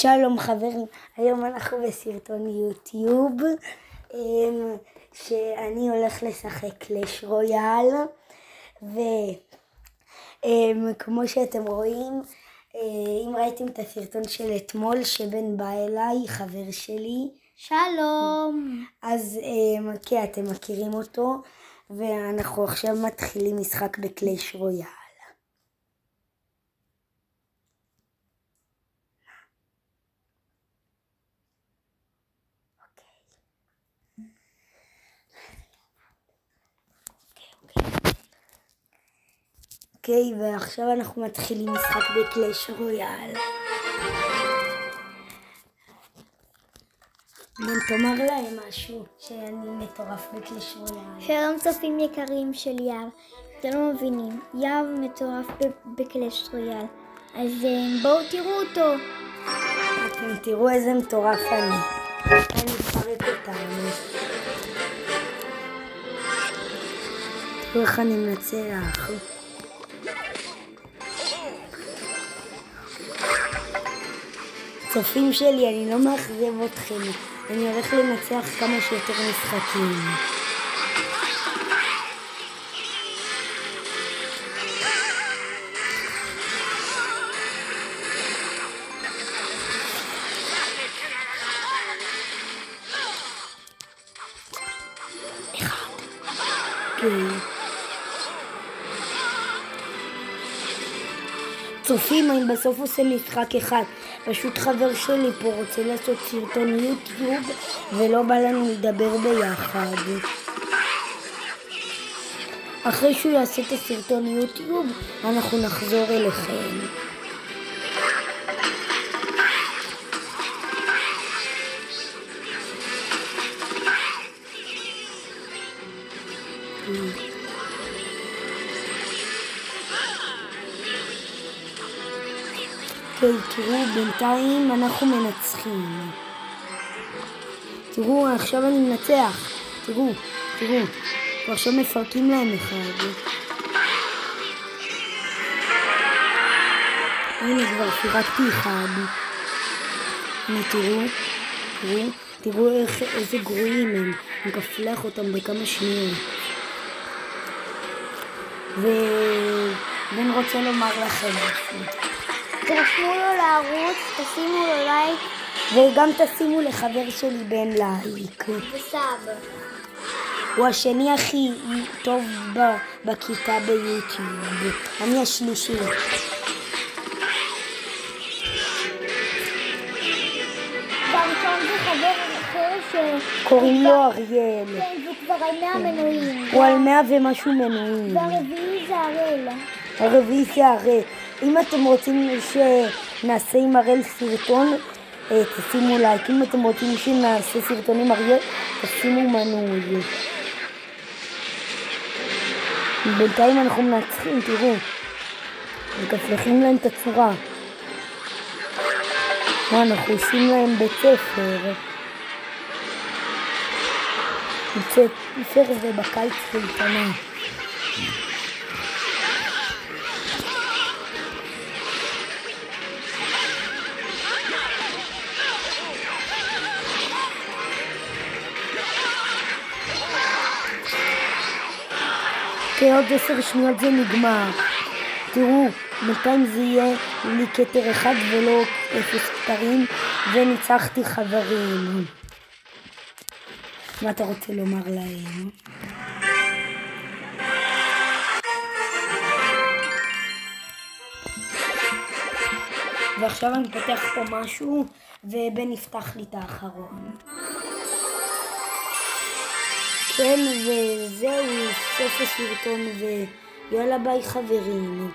שלום חברים, היום אנחנו בסרטון יוטיוב שאני הולך לשחק קלאש רויאל, וכמו שאתם רואים, אם ראיתם את הסרטון של אתמול שבן בא אליי, חבר שלי, שלום, אז כן, אתם מכירים אותו, ואנחנו עכשיו מתחילים משחק בקלאש רויאל. אוקיי, ועכשיו אנחנו מתחילים משחק בקלאש רויאל. תאמר להם משהו שאני מטורף בקלאש רויאל. שלום צופים יקרים של יהב, אתם לא מבינים, יהב מטורף בקלאש רויאל, אז בואו תראו אותו. אתם תראו איזה מטורף אני אפרק אותנו. תראו איך אני מנצח. צופים שלי, אני לא מאכזב אתכם, אני הולך לנצח כמה שיותר משחקים. צופים, אני בסוף עושה משחק אחד. פשוט חבר שלי פה רוצה לעשות סרטון יוטיוב ולא בא לנו לדבר ביחד. אחרי שהוא יעשה את הסרטון יוטיוב אנחנו נחזור אליכם. תראו, בינתיים אנחנו מנצחים. תראו, עכשיו אני מנצח. תראו. ועכשיו מפרקים להם אחד. הנה כבר פירקתי אחד. הנה תראו איזה גרועים הם. אני כפלח אותם בכמה שניות. ובן רוצה לומר לכם משהו. תרשמו לו לערוץ, תשימו לו לייק, וגם תשימו לחבר שלי בן לייק. וסאב. הוא השני הכי טוב בכיתה ביוטיוב. אני השלישי. והראשון זה חבר אחר קוראים לו אריאל. כן, והוא כבר על 100 מנויים. הוא על 100 ומשהו מנויים. והרביעי זה הראל. הרביעי זה הראל. אם אתם רוצים שנעשה עם הראל סרטון, תשימו לייק. אם אתם רוצים שנעשה סרטון עם אריאל, תשימו מנוי. בינתיים אנחנו מנצחים, תראו. מקפלחים להם את הצורה. אנחנו עושים להם בית ספר. בית ספר זה בקיץ קייטנה. עוד 10 שניות זה נגמר. תראו, בינתיים זה יהיה לי כתר אחד ולא 0 כתרים, וניצחתי חברים. מה אתה רוצה לומר להם? ועכשיו אני פותח פה משהו ובן יפתח לי את האחרון. כן, וזהו, סוף הסרטון, ויאללה ביי חברים.